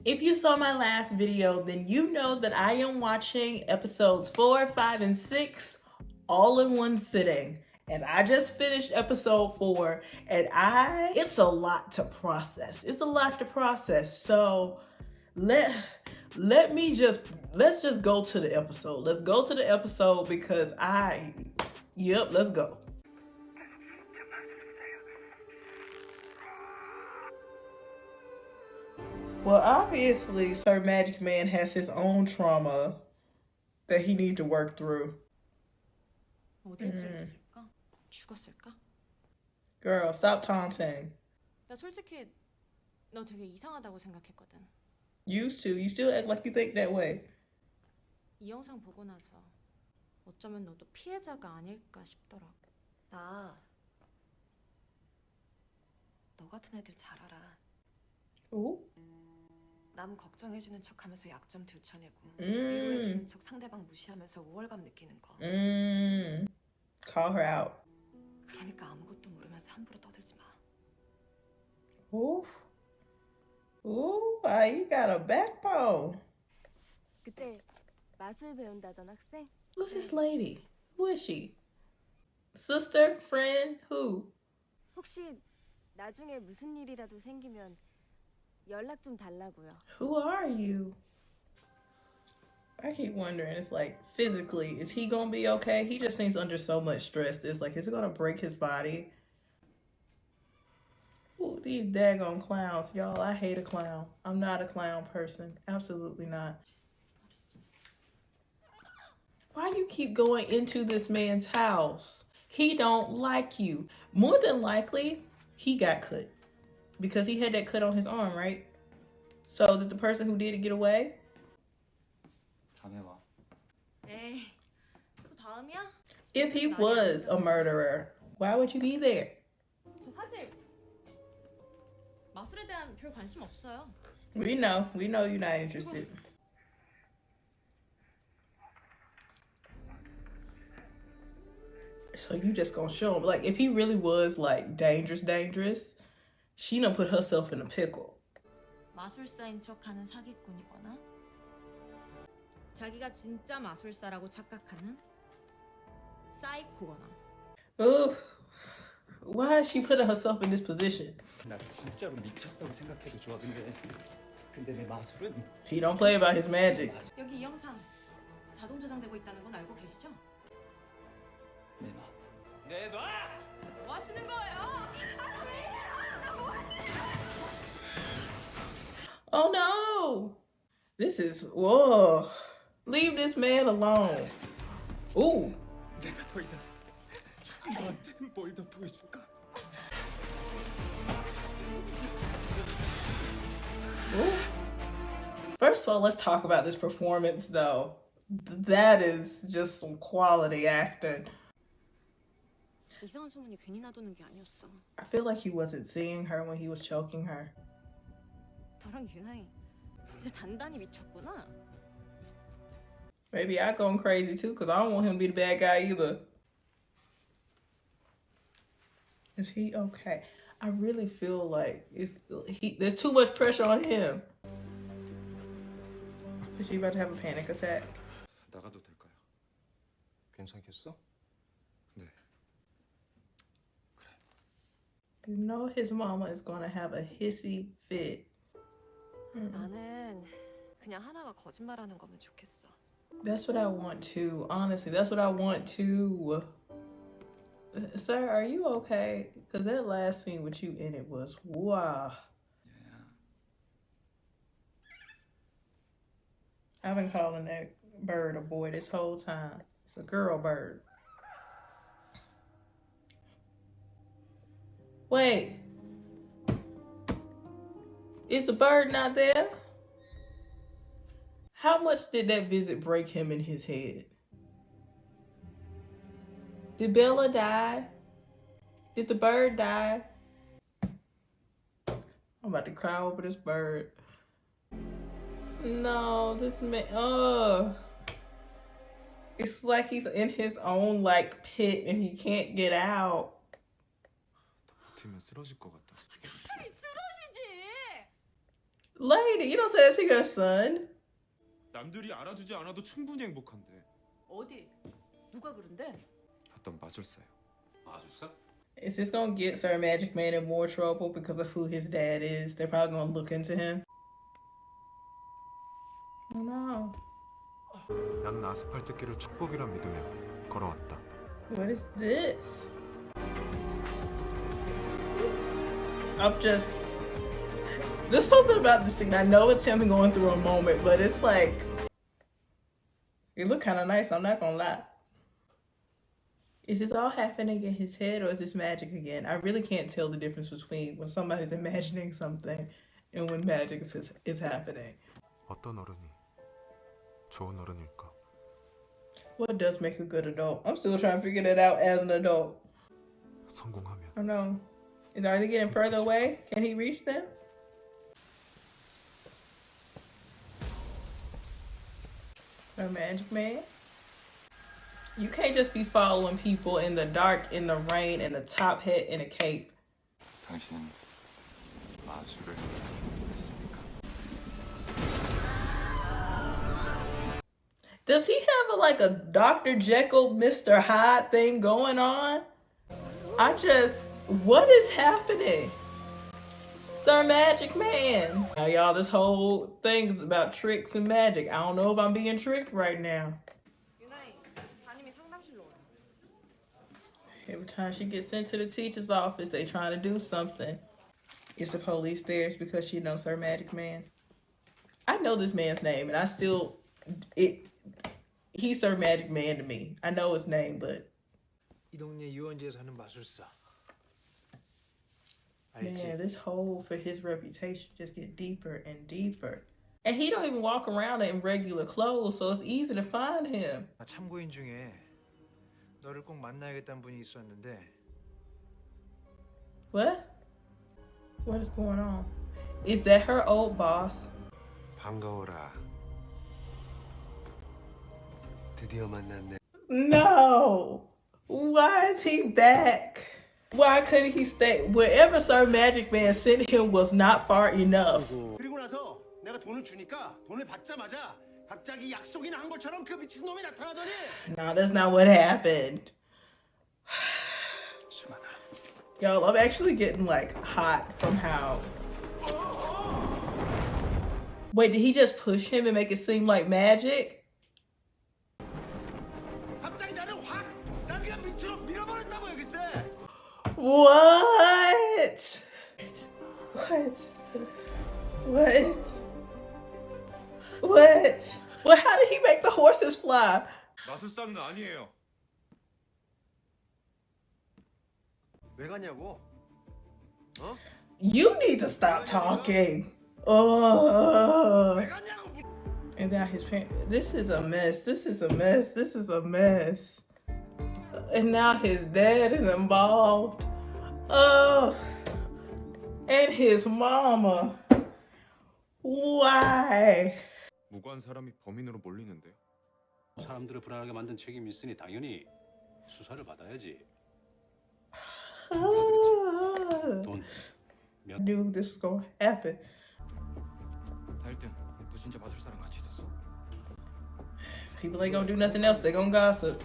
If you saw my last video, then you know that I am watching episodes 4, 5, and 6 all in one sitting. And I just finished episode 4, and it's a lot to process. It's a lot to process. So let's just go to the episode. Let's go to the episode because let's go. Well, obviously, Sir Magic Man has his own trauma that he needs to work through. 죽었을까? Girl, stop taunting. 나 솔직히 너 되게 이상하다고 생각했거든. Used to. You still act like you think that way. 이 영상 보고 나서 어쩌면 너도 피해자가 아닐까 싶더라고. 너 같은 애들 잘 알아. 오? 남 걱정해주는 척하면서 약점 들춰내고 위로해주는 척 상대방 무시하면서 우월감 느끼는 거. Call her out. 그러니까 아무것도 모르면서 함부로 떠들지 마. Ooh, you got a backbone. 그때 마술 배운다던 학생? Who's this lady? Who is she? Sister? Friend? Who? 혹시 나중에 무슨 일이라도 생기면 연락 좀 달라고요. Who are you? I keep wondering, it's like, physically, is he gonna be okay? He just seems under so much stress. It's like, is it gonna break his body? Ooh, these daggone clowns. Y'all, I hate a clown. I'm not a clown person. Absolutely not. Why do you keep going into this man's house? He don't like you. More than likely, he got cut. Because he had that cut on his arm, right? So did the person who did it get away? 에이, 또 다음이야? If he was a murderer, why would you be there? 저 사실 마술에 대한 별 관심 없어요. We know you're not interested. So you just gonna show him. Like, if he really was like dangerous, she done put herself in a pickle. 마술사인 척하는 사기꾼이거나 자기가 진짜 마술사라고 착각하는 사이코거나. Ooh, why is she putting herself in this position? 나 진짜로 미쳤다고 생각해도 좋아. 근데 내 마술은 He don't play about his magic. 여기 이 영상 자동 저장되고 있다는 건 알고 계시죠? 내놔! 뭐 하시는 거예요? Oh no! This is whoa. Leave this man alone. Ooh. 내가 더 이상 너한테 뭘 더 보여줄까? Ooh. First of all, let's talk about this performance though. That is just some quality acting. 이상한 소문이 괜히 나도는 게 아니었어. I feel like he wasn't seeing her when he was choking her. 너랑 유나이 진짜 단단히 미쳤구나. Maybe I've gone crazy too, because I don't want him to be the bad guy either. Is he okay? I really feel like there's too much pressure on him. Is she about to have a panic attack? 나가도 될까요? 괜찮겠어? 네. 그래. You know his mama is gonna have a hissy fit. 나는 그냥 하나가 거짓말하는 거면 좋겠어. That's what I want too. Honestly, that's what I want too. Sir, are you okay? Because that last scene with you in it was wow. Yeah. I've been calling that bird a boy this whole time. It's a girl bird. Wait. Is the bird not there? How much did that visit break him in his head? Did Bella die? Did the bird die? I'm about to cry over this bird. No, this man, it's like he's in his own like pit and he can't get out. 더 버티면 쓰러질 것 같아서. 차라리 쓰러지지. Lady, you don't say that to your son. 남들이 알아주지 않아도 충분히 행복한데. 어디? 누가 그런데? 어떤 마술사요. 마술사? Is this gonna get Sir Magic Man in more trouble because of who his dad is? They're probably gonna look into him. Oh no. 나는 아스팔트 길을 축복이라 믿으며 걸어왔다. What is this? There's something about this scene. I know it's him going through a moment, but it's like, it look kind of nice, I'm not gonna lie. Is this all happening in his head or is this magic again? I really can't tell the difference between when somebody's imagining something and when magic is happening. 어떤 어른이 좋은 어른일까? What does make a good adult? I'm still trying to figure that out as an adult. 성공하면 I don't know. Are they getting further away? Can he reach them? A magic man? You can't just be following people in the dark, in the rain, in a top hat, and a cape. 당신 마술을 했습니까? Does he have like a Dr. Jekyll, Mr. Hyde thing going on? What is happening? Sir Magic Man. Now, y'all, this whole thing's about tricks and magic. I don't know if I'm being tricked right now. 유나이, 담임이 상담실로 오라. Every time she gets sent to the teacher's office, they trying to do something. Is the police there? It's because she knows Sir Magic Man. I know this man's name, and he's Sir Magic Man to me. I know his name, but 이 동네 유원지에 사는 마술사. man, this hole for his reputation just get deeper and deeper. And he don't even walk around in regular clothes, so it's easy to find him. 참고인 중에 너를 꼭 만나야겠다는 분이 있었는데. What? What is going on? Is that her old boss? 반가워라. 드디어 만났네. No! Why is he back? Why couldn't he stay? Wherever Sir Magic Man sent him was not far enough. 그리고 나서 내가 돈을 주니까 돈을 받자마자 갑자기 약속이나 한 것처럼 그 미친놈이 나타나더니. No, that's not what happened. Y'all, I'm actually getting like hot from how. Wait, did he just push him and make it seem like magic? 갑자기 나를 확 그냥 밑으로 밀어버렸다고 여기서. What? What? Well, how did he make the horses fly? 마술사는 아니에요. 왜 갔냐고? 어? You need to stop talking. Oh. 왜 갔냐고? And now his parents. This is a mess. This is a mess. This is a mess. And now his dad is involved. Oh. And his mama. Why? 무고한 사람이 범인으로 몰리는데요. 사람들을 불안하게 만든 책임이 있으니 당연히 수사를 받아야지. 돈. I knew this was gonna happen. 다일등, 너 진짜 마술사랑 같이 있었어? People ain't gonna do nothing else. They gonna gossip.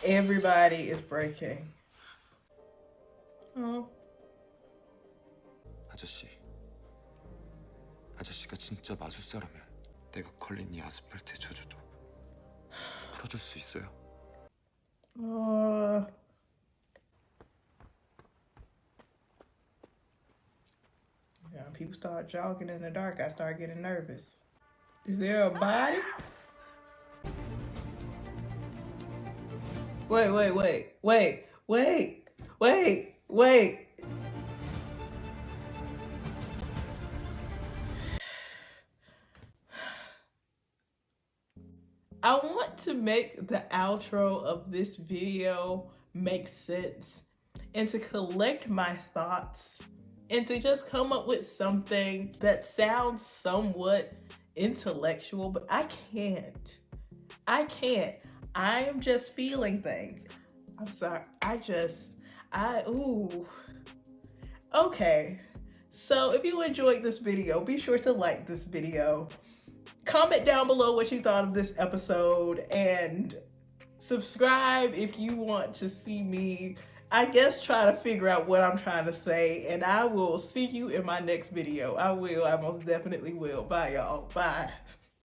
Everybody is breaking. Oh. 아저씨가 진짜 마술사라면 내가 걸린 이 아스팔트의 저주도 풀어줄 수 있어요. Yeah, people start jogging in the dark. I start getting nervous. Is there a body? Wait. I want to make the outro of this video make sense and to collect my thoughts and to just come up with something that sounds somewhat intellectual, but I can't. I am just feeling things. I'm sorry. Okay. So if you enjoyed this video, be sure to like this video. Comment down below what you thought of this episode, and subscribe if you want to see me, I guess, try to figure out what I'm trying to say. And I will see you in my next video. I most definitely will. Bye, y'all. Bye.